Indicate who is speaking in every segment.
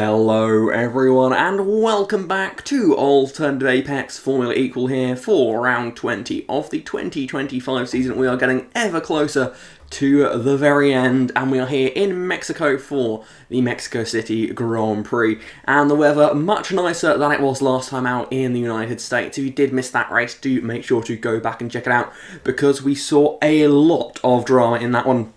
Speaker 1: Hello everyone and welcome back to Alternative Apex Formula Equal here for round 20 of the 2025 season. We are getting ever closer to the very end and we are here in Mexico for the Mexico City Grand Prix, and the weather much nicer than it was last time out in the United States. If you did miss that race, do make sure to go back and check it out because we saw a lot of drama in that one.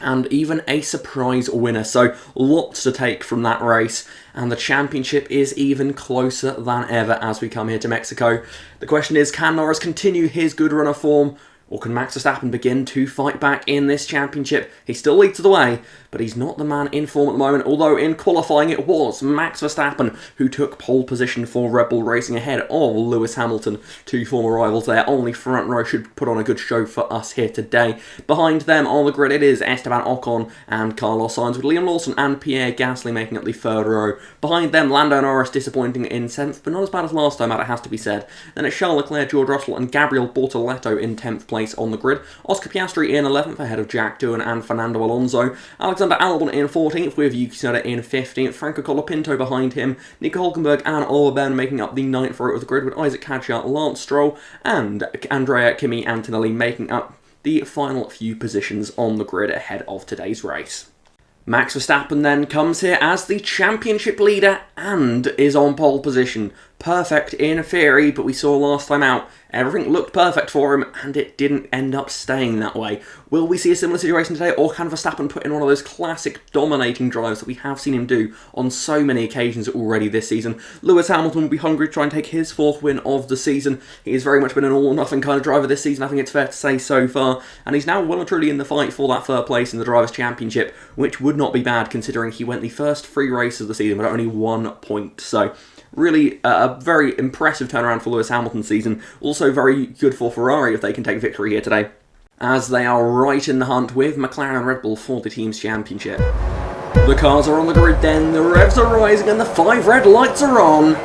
Speaker 1: And even a surprise winner, so lots to take from that race, and the championship is even closer than ever as we come here to Mexico. The question is, can Norris continue his good run of form, or can Max Verstappen begin to fight back in this championship? He still leads the way, but he's not the man in form at the moment, although in qualifying it was Max Verstappen who took pole position for Red Bull Racing ahead of Lewis Hamilton, two former rivals there. Only front row should put on a good show for us here today. Behind them on the grid it is Esteban Ocon and Carlos Sainz, with Liam Lawson and Pierre Gasly making up the third row. Behind them Lando Norris disappointing in 7th, but not as bad as last time out, it has to be said. Then it's Charles Leclerc, George Russell and Gabriel Bortoleto in 10th place on the grid. Oscar Piastri in 11th ahead of Jack Doohan and Fernando Alonso. Alexander Albon in 14th with Yuki Tsunoda in 15th. Franco Colapinto behind him. Nico Hülkenberg and Oliver Byrne making up the 9th row of the grid, with Isaac Hadjar, Lance Stroll and Andrea Kimi Antonelli making up the final few positions on the grid ahead of today's race. Max Verstappen then comes here as the championship leader and is on pole position. Perfect in theory, but we saw last time out, everything looked perfect for him and it didn't end up staying that way. Will we see a similar situation today, or can Verstappen put in one of those classic dominating drives that we have seen him do on so many occasions already this season? Lewis Hamilton will be hungry to try and take his 4th win of the season. He has very much been an all-or-nothing kind of driver this season, I think it's fair to say so far, and he's now well and truly in the fight for that 3rd place in the Drivers' Championship, which would not be bad considering he went the first 3 races of the season with only 1 point. So really a very impressive turnaround for Lewis Hamilton's season. Also very good for Ferrari if they can take victory here today, as they are right in the hunt with McLaren and Red Bull for the team's championship. The cars are on the grid then, the revs are rising and the 5 red lights are on.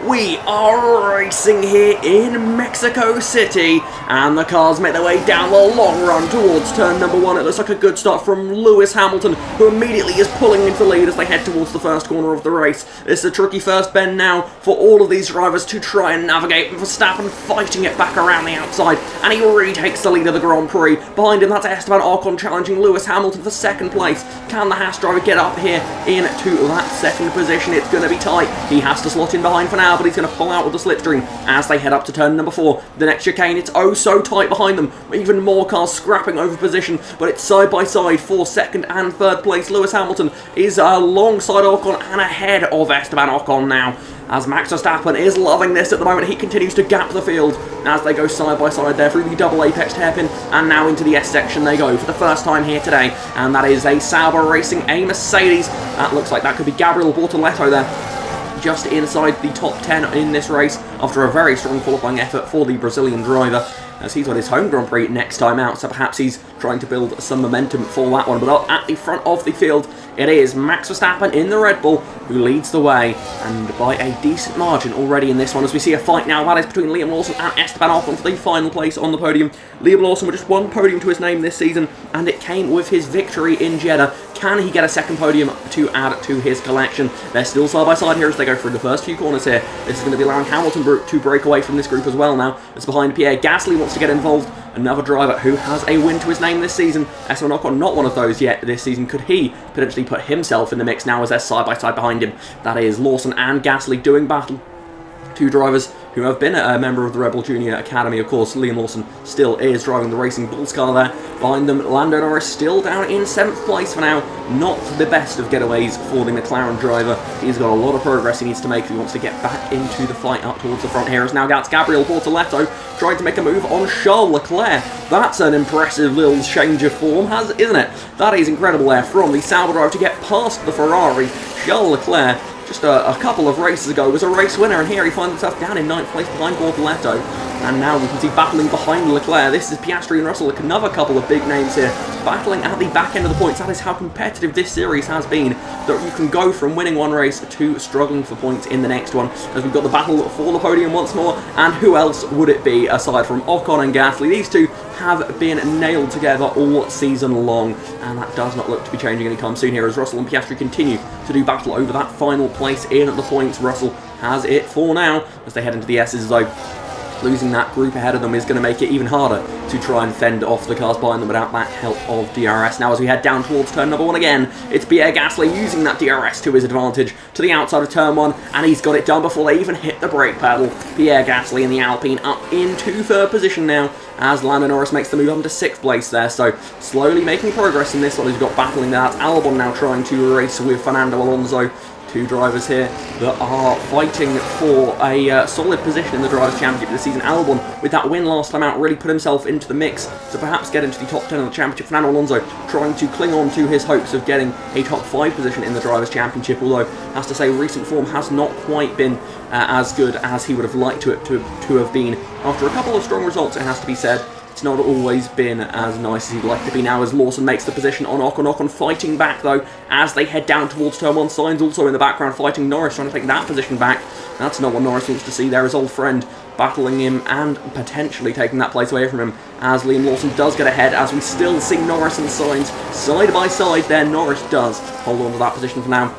Speaker 1: We are racing here in Mexico City, and the cars make their way down the long run towards turn number 1. It looks like a good start from Lewis Hamilton, who immediately is pulling into the lead as they head towards the first corner of the race. It's a tricky first bend now for all of these drivers to try and navigate, with Verstappen fighting it back around the outside, and he retakes the lead of the Grand Prix. Behind him, that's Esteban Ocon challenging Lewis Hamilton for 2nd place. Can the Haas driver get up here into that 2nd position? It's going to be tight. He has to slot in behind for now, but he's going to pull out with the slipstream as they head up to turn number 4. The next chicane, it's oh so tight behind them. Even more cars scrapping over position, but it's side by side for 2nd and 3rd place. Lewis Hamilton is alongside Ocon and ahead of Esteban Ocon now, as Max Verstappen is loving this at the moment. He continues to gap the field as they go side by side there through the double apex hairpin, and now into the S section they go for the first time here today, and that is a Sauber Racing, a Mercedes. That looks like that could be Gabriel Bortoleto there, just inside the top 10 in this race after a very strong qualifying effort for the Brazilian driver, as he's got his home Grand Prix next time out, so perhaps he's trying to build some momentum for that one. But at the front of the field, it is Max Verstappen in the Red Bull who leads the way, and by a decent margin already in this one, as we see a fight now that is between Liam Lawson and Esteban Ocon for the final place on the podium. Liam Lawson with just 1 podium to his name this season, and it came with his victory in Jeddah. Can he get a 2nd podium to add to his collection? They're still side by side here as they go through the first few corners here. This is going to be allowing Hamilton to break away from this group as well now. It's behind Pierre Gasly wants to get involved, another driver who has a win to his name this season. Esteban Ocon not one of those yet this season. Could he potentially put himself in the mix now as they're side by side behind him? That is Lawson and Gasly doing battle. 2 drivers who have been a member of the Red Bull Junior Academy. Of course, Liam Lawson still is driving the Racing Bulls car there. Behind them, Lando Norris still down in 7th place for now. Not the best of getaways for the McLaren driver. He's got a lot of progress he needs to make if he wants to get back into the fight up towards the front here. As now that's Gabriel Bortoleto trying to make a move on Charles Leclerc. That's an impressive little change of form, isn't it? That is incredible there from the Sauber driver to get past the Ferrari. Charles Leclerc, just a couple of races ago, was a race winner, and here he finds himself down in 9th place behind Bortoleto. And now we can see battling behind Leclerc. This is Piastri and Russell, another couple of big names here, battling at the back end of the points. That is how competitive this series has been, that you can go from winning one race to struggling for points in the next one. As we've got the battle for the podium once more, and who else would it be aside from Ocon and Gasly? These two have been nailed together all season long, and that does not look to be changing anytime soon here as Russell and Piastri continue to do battle over that final place in the points. Russell has it for now as they head into the S's, though. Losing that group ahead of them is going to make it even harder to try and fend off the cars behind them without that help of DRS. Now as we head down towards turn number 1 again, it's Pierre Gasly using that DRS to his advantage to the outside of turn 1, and he's got it done before they even hit the brake pedal. Pierre Gasly in the Alpine up into 3rd position now, as Lando Norris makes the move up into 6th place there, so slowly making progress in this one. He's got battling that. Albon now trying to race with Fernando Alonso. 2 drivers here that are fighting for a solid position in the Drivers' Championship this season. Albon, with that win last time out, really put himself into the mix to perhaps get into the top 10 of the Championship. Fernando Alonso trying to cling on to his hopes of getting a top 5 position in the Drivers' Championship, although, has to say, recent form has not quite been as good as he would have liked to have been. After a couple of strong results, it has to be said, it's not always been as nice as he'd like to be now as Lawson makes the position on Ocon. Ocon fighting back though as they head down towards turn 1. Sainz also in the background fighting Norris, trying to take that position back. That's not what Norris wants to see there. His old friend battling him and potentially taking that place away from him as Liam Lawson does get ahead, as we still see Norris and Sainz side by side there. Norris does hold on to that position for now.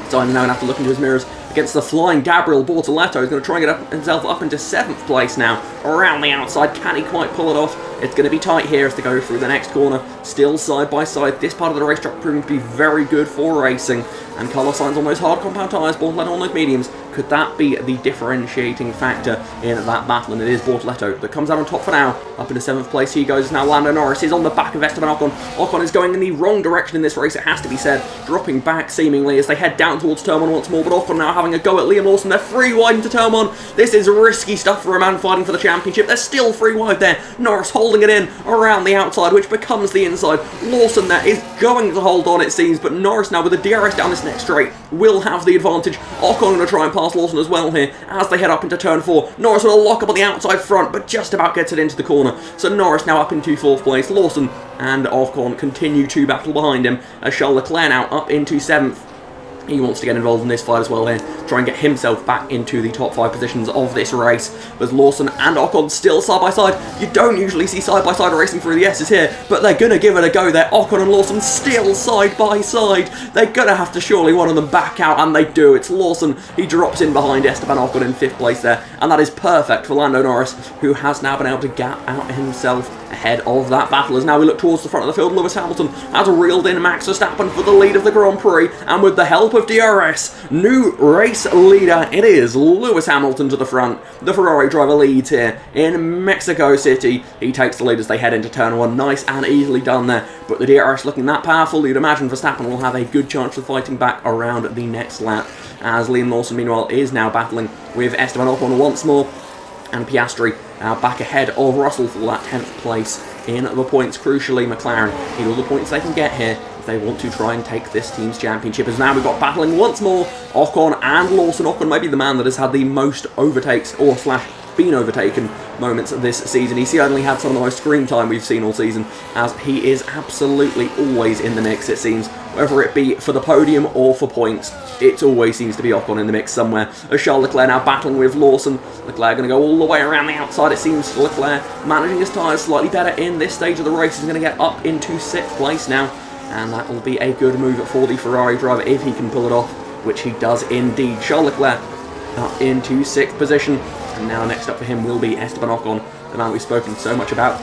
Speaker 1: Sainz now going to have to look into his mirrors against the flying Gabriel Bortoletto. He's going to try and get himself up into 7th place now. Around the outside, can he quite pull it off? It's going to be tight here as they go through the next corner. Still side by side. This part of the racetrack proving to be very good for racing. And Carlos Sainz on those hard compound tyres, Bortoletto on those mediums. Could that be the differentiating factor in that battle? And it is Bortoletto that comes out on top for now. Up into 7th place he goes. Now Lando Norris is on the back of Esteban Ocon. Ocon is going in the wrong direction in this race, it has to be said. Dropping back seemingly as they head down towards turn 1 once more. But Ocon now having a go at Liam Lawson. They're 3 wide into turn 1. This is risky stuff for a man fighting for the championship. They're still 3 wide there. Norris holding it in around the outside, which becomes the inside. Lawson there is going to hold on, it seems, but Norris now with the DRS down this next straight will have the advantage. Ocon going to try and pass Lawson as well here as they head up into turn 4. Norris with a lock up on the outside front, but just about gets it into the corner. So Norris now up into 4th place. Lawson and Ocon continue to battle behind him as Charles Leclerc now up into 7th. He wants to get involved in this fight as well here, try and get himself back into the top 5 positions of this race. But Lawson and Ocon still side by side. You don't usually see side by side racing through the S's here, but they're going to give it a go there. Ocon and Lawson still side by side. They're going to have to surely one of them back out, and they do. It's Lawson. He drops in behind Esteban Ocon in 5th place there, and that is perfect for Lando Norris, who has now been able to gap out himself ahead of that battle. As now we look towards the front of the field, Lewis Hamilton has reeled in Max Verstappen for the lead of the Grand Prix, and with the help of DRS, new race leader, it is Lewis Hamilton to the front. The Ferrari driver leads here in Mexico City. He takes the lead as they head into turn 1. Nice and easily done there, but the DRS looking that powerful, you'd imagine Verstappen will have a good chance of fighting back around the next lap, as Liam Lawson meanwhile is now battling with Esteban Ocon once more, and Piastri now back ahead of Russell for that 10th place in the points. Crucially, McLaren need all the points they can get here if they want to try and take this team's championship. As now we've got battling once more, Ocon and Lawson. Ocon may be the man that has had the most overtakes or slash been overtaken moments this season. He's certainly had some of the most screen time we've seen all season, as he is absolutely always in the mix, it seems. Whether it be for the podium or for points, it always seems to be Ocon in the mix somewhere. As Charles Leclerc now battling with Lawson. Leclerc going to go all the way around the outside. It seems Leclerc managing his tyres slightly better in this stage of the race. He's going to get up into 6th place now, and that will be a good move for the Ferrari driver if he can pull it off, which he does indeed. Charles Leclerc up into 6th position, and now next up for him will be Esteban Ocon, the man we've spoken so much about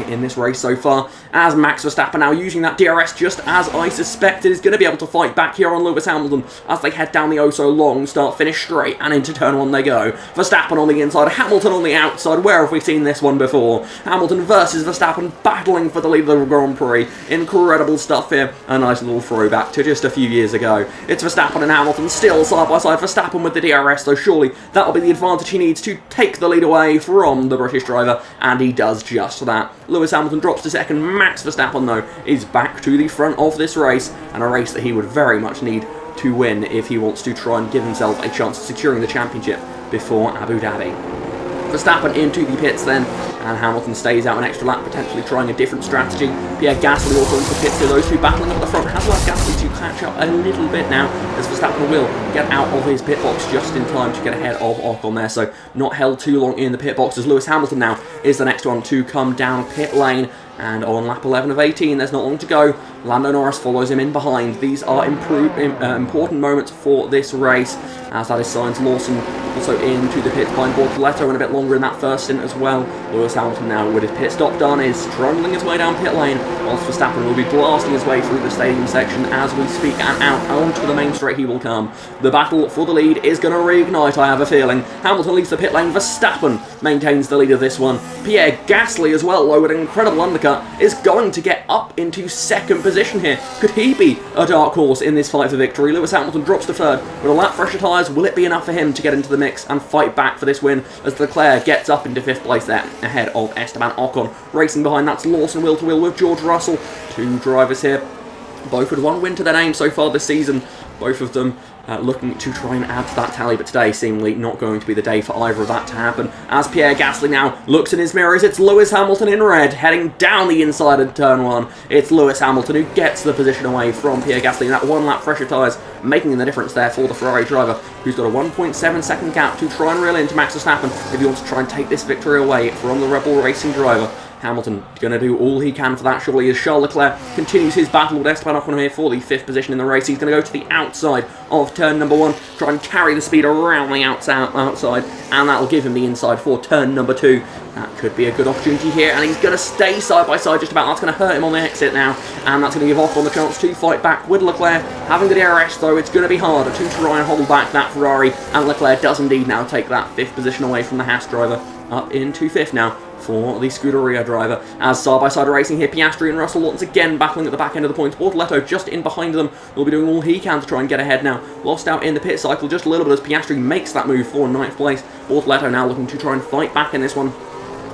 Speaker 1: in this race so far, as Max Verstappen now using that DRS just as I suspected is going to be able to fight back here on Lewis Hamilton as they head down the oh-so-long start-finish straight, and into turn 1 they go. Verstappen on the inside, Hamilton on the outside. Where have we seen this one before? Hamilton versus Verstappen battling for the lead of the Grand Prix. Incredible stuff here. A nice little throwback to just a few years ago. It's Verstappen and Hamilton still side by side. Verstappen with the DRS, though surely that'll be the advantage he needs to take the lead away from the British driver, and he does just that. Lewis Hamilton drops to 2nd. Max Verstappen, though, is back to the front of this race, and a race that he would very much need to win if he wants to try and give himself a chance of securing the championship before Abu Dhabi. Verstappen into the pits then, and Hamilton stays out an extra lap, potentially trying a different strategy. Pierre Gasly also into the pits here. Those two battling up the front has allowed Gasly to catch up a little bit now, as Verstappen will get out of his pit box just in time to get ahead of Ocon there, so not held too long in the pit box, as Lewis Hamilton now is the next one to come down pit lane. And on lap 11 of 18, there's not long to go. Lando Norris follows him in behind. These are important moments for this race, as that is Sainz. Lawson also into the pits behind Bortoletto, and a bit longer in that first stint as well. Lewis Hamilton now, with his pit stop done, is trundling his way down pit lane, whilst Verstappen will be blasting his way through the stadium section as we speak, and out onto the main straight he will come. The battle for the lead is going to reignite, I have a feeling. Hamilton leaves the pit lane. Verstappen maintains the lead of this one. Pierre Gasly as well, though, with an incredible undercut, is going to get up into second position here. Could he be a dark horse in this fight for victory? Lewis Hamilton drops to third with a lap fresher tyres. Will it be enough for him to get into the mix and fight back for this win, as Leclerc gets up into fifth place there ahead of Esteban Ocon? Racing behind, that's Lawson wheel to wheel with George Russell. Two drivers here, both with one win to their name so far this season. Both of them looking to try and add to that tally, but today seemingly not going to be the day for either of that to happen. As Pierre Gasly now looks in his mirrors, it's Lewis Hamilton in red, heading down the inside of turn one. It's Lewis Hamilton who gets the position away from Pierre Gasly, and that one lap fresher tyres making the difference there for the Ferrari driver, who's got a 1.7 second gap to try and reel into Max Verstappen if he wants to try and take this victory away from the Red Bull Racing driver. Hamilton going to do all he can for that, surely, as Charles Leclerc continues his battle with Esteban Ocon here for the 5th position in the race. He's going to go to the outside of turn number 1, try and carry the speed around the outside, and that'll give him the inside for turn number 2. That could be a good opportunity here, and he's going to stay side by side just about. That's going to hurt him on the exit now, and that's going to give Ocon the chance to fight back with Leclerc. Having the DRS, though, it's going to be harder to try and hold back that Ferrari, and Leclerc does indeed now take that 5th position away from the Haas driver, up into 5th now for the Scuderia driver. As side-by-side racing here, Piastri and Russell once again battling at the back end of the points. Bortoletto just in behind them will be doing all he can to try and get ahead now. Lost out in the pit cycle just a little bit as Piastri makes that move for 9th place. Bortoletto now looking to try and fight back in this one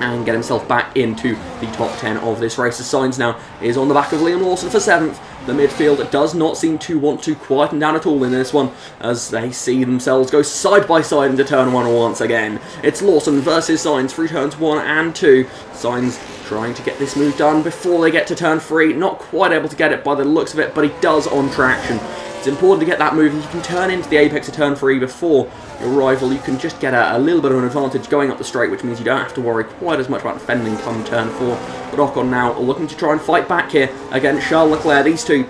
Speaker 1: and get himself back into the top 10 of this race. The Sainz now is on the back of Liam Lawson for 7th. The midfield does not seem to want to quieten down at all in this one, as they see themselves go side by side into turn 1 once again. It's Lawson versus Sainz through turns 1 and 2. Sainz trying to get this move done before they get to turn 3. Not quite able to get it by the looks of it, but he does on traction. It's important to get that move. If you can turn into the apex of turn 3 before your rival, you can just get a little bit of an advantage going up the straight, which means you don't have to worry quite as much about defending come turn 4. But Ocon now looking to try and fight back here against Charles Leclerc. These two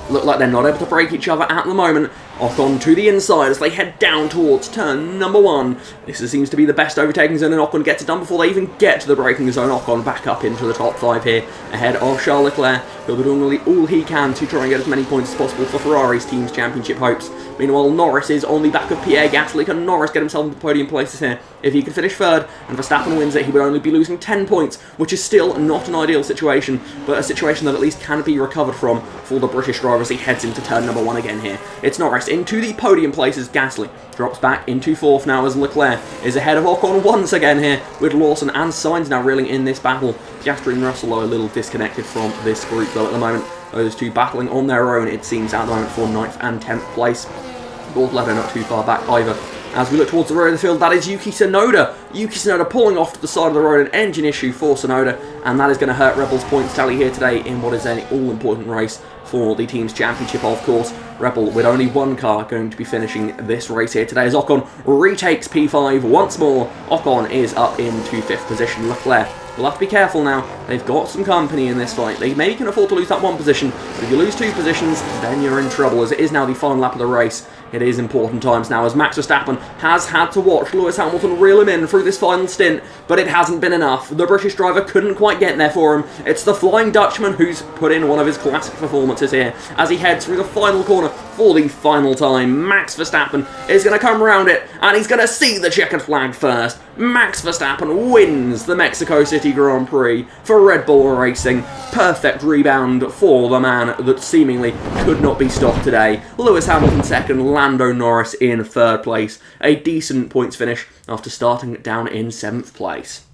Speaker 1: look like they're not able to break each other at the moment. Ocon to the inside as they head down towards turn number 1. This seems to be the best overtaking zone, and Ocon gets it done before they even get to the braking zone. Ocon back up into the top 5 here, ahead of Charles Leclerc. He'll be doing all he can to try and get as many points as possible for Ferrari's team's championship hopes. Meanwhile, Norris is on the back of Pierre Gasly. Can Norris get himself into podium places here? If he could finish 3rd and Verstappen wins it, he would only be losing 10 points, which is still not an ideal situation, but a situation that at least can be recovered from for the British driver as he heads into turn number 1 again here. It's Norris into the podium places. Gasly drops back into 4th now as Leclerc is ahead of Ocon once again here, with Lawson and Sainz now reeling in this battle. Piastri and Russell are a little disconnected from this group though at the moment. Those two battling on their own, it seems, at the moment for 9th and 10th place. Bortoletto not too far back either. As we look towards the rear of the field, that is Yuki Tsunoda. Yuki Tsunoda pulling off to the side of the road, an engine issue for Tsunoda, and that is going to hurt Red Bull's points tally here today in what is an all-important race for the team's championship, of course. Red Bull with only one car going to be finishing this race here today as Ocon retakes P5 once more. Ocon is up into 5th position. Leclerc will have to be careful now. They've got some company in this fight. They maybe can afford to lose that 1 position, but if you lose 2 positions, then you're in trouble, as it is now the final lap of the race. It is important times now, as Max Verstappen has had to watch Lewis Hamilton reel him in through this final stint, but it hasn't been enough. The British driver couldn't quite get there for him. It's the Flying Dutchman who's put in one of his classic performances here as he heads through the final corner for the final time. Max Verstappen is going to come around it, and he's going to see the checkered flag first. Max Verstappen wins the Mexico City Grand Prix for Red Bull Racing. Perfect rebound for the man that seemingly could not be stopped today. Lewis Hamilton 2nd, Lando Norris in 3rd place. A decent points finish after starting down in 7th place.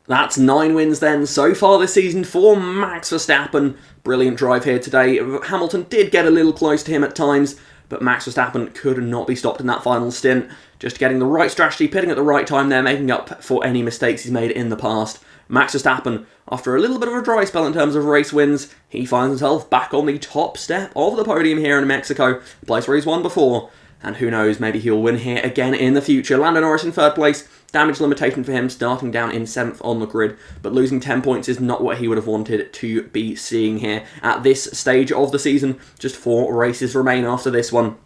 Speaker 1: That's 9 wins then so far this season for Max Verstappen. Brilliant drive here today. Hamilton did get a little close to him at times, but Max Verstappen could not be stopped in that final stint. Just getting the right strategy, pitting at the right time there, making up for any mistakes he's made in the past. Max Verstappen, after a little bit of a dry spell in terms of race wins, he finds himself back on the top step of the podium here in Mexico, a place where he's won before. And who knows, maybe he'll win here again in the future. Lando Norris in third place. Damage limitation for him, starting down in 7th on the grid. But losing 10 points is not what he would have wanted to be seeing here at this stage of the season. Just 4 races remain after this one.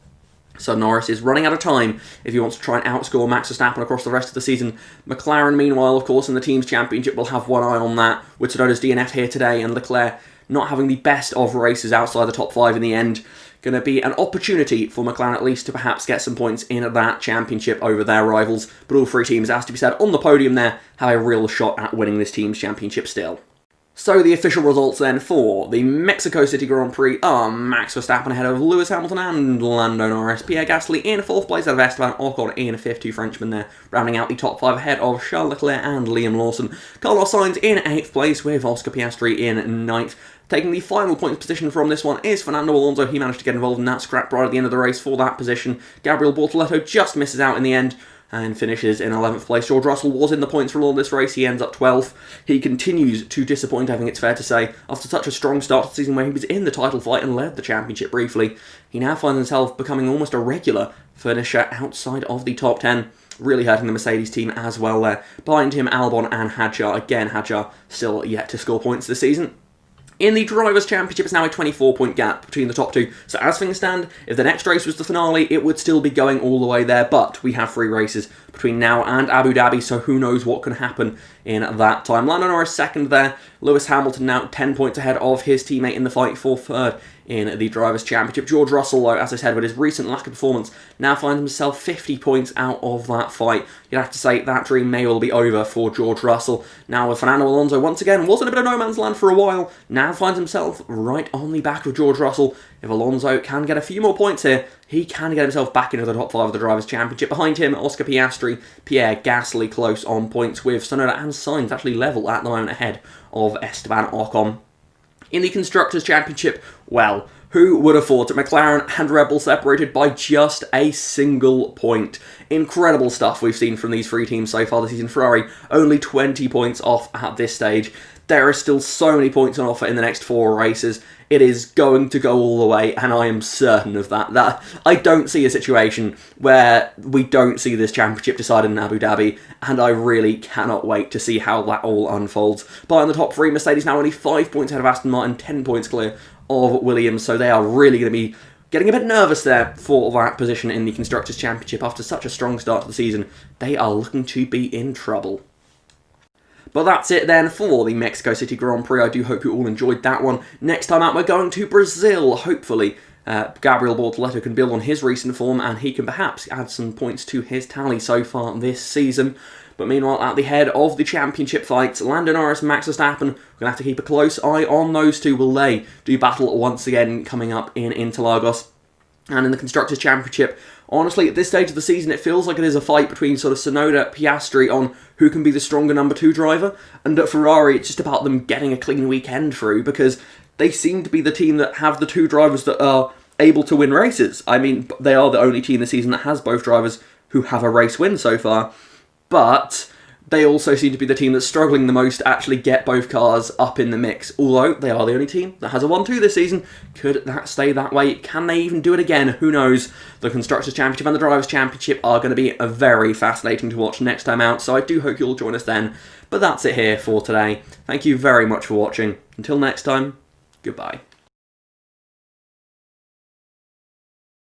Speaker 1: So Norris is running out of time if he wants to try and outscore Max Verstappen across the rest of the season. McLaren, meanwhile, of course, in the Teams' Championship will have one eye on that, with Tsunoda's DNF here today, and Leclerc not having the best of races outside the top 5 in the end. Going to be an opportunity for McLaren at least to perhaps get some points in that championship over their rivals. But all 3 teams, as to be said, on the podium there, have a real shot at winning this Teams' Championship still. So the official results then for the Mexico City Grand Prix are Max Verstappen ahead of Lewis Hamilton and Lando Norris. Pierre Gasly in 4th place ahead of Esteban Ocon in 5th, 2 Frenchmen there, rounding out the top 5 ahead of Charles Leclerc and Liam Lawson. Carlos Sainz in 8th place with Oscar Piastri in 9th. Taking the final points position from this one is Fernando Alonso. He managed to get involved in that scrap right at the end of the race for that position. Gabriel Bortoleto just misses out in the end and finishes in 11th place. George Russell was in the points for all this race. He ends up 12th. He continues to disappoint, I think it's fair to say. After such a strong start to the season where he was in the title fight and led the championship briefly, he now finds himself becoming almost a regular finisher outside of the top 10. Really hurting the Mercedes team as well there. Behind him, Albon and Hadjar. Again, Hadjar still yet to score points this season. In the Drivers' Championship, it's now a 24-point gap between the top 2. So as things stand, if the next race was the finale, it would still be going all the way there. But we have 3 races between now and Abu Dhabi, so who knows what can happen in that time. Lando Norris 2nd there. Lewis Hamilton now 10 points ahead of his teammate in the fight for 3rd in the Drivers' Championship. George Russell, though, as I said, with his recent lack of performance, now finds himself 50 points out of that fight. You'd have to say that dream may well be over for George Russell. Now with Fernando Alonso, once again, was in a bit of no man's land for a while, now finds himself right on the back of George Russell. If Alonso can get a few more points here, he can get himself back into the top 5 of the Drivers' Championship. Behind him, Oscar Piastri, Pierre Gasly close on points with Tsunoda and Sainz actually level at the moment ahead of Esteban Ocon. In the Constructors' Championship, well, who would have thought that McLaren and Red Bull separated by just a single point? Incredible stuff we've seen from these 3 teams so far this season. Ferrari only 20 points off at this stage. There are still so many points on offer in the next 4 races. It is going to go all the way, and I am certain of that. I don't see a situation where we don't see this championship decided in Abu Dhabi, and I really cannot wait to see how that all unfolds. But in the top 3, Mercedes now only 5 points ahead of Aston Martin, 10 points clear of Williams, so they are really going to be getting a bit nervous there for that position in the Constructors' Championship. After such a strong start to the season, they are looking to be in trouble. But that's it then for the Mexico City Grand Prix. I do hope you all enjoyed that one. Next time out, we're going to Brazil. Hopefully, Gabriel Bortoleto can build on his recent form and he can perhaps add some points to his tally so far this season. But meanwhile, at the head of the championship fights, Lando Norris and Max Verstappen, we're going to have to keep a close eye on those two. Will they do battle once again coming up in Interlagos? And in the Constructors' Championship, honestly, at this stage of the season, it feels like it is a fight between sort of Tsunoda, Piastri on who can be the stronger number 2 driver. And at Ferrari, it's just about them getting a clean weekend through, because they seem to be the team that have the 2 drivers that are able to win races. I mean, they are the only team this season that has both drivers who have a race win so far. But they also seem to be the team that's struggling the most to actually get both cars up in the mix. Although they are the only team that has a 1-2 this season. Could that stay that way? Can they even do it again? Who knows? The Constructors' Championship and the Drivers' Championship are going to be very fascinating to watch next time out, so I do hope you'll join us then. But that's it here for today. Thank you very much for watching. Until next time, goodbye.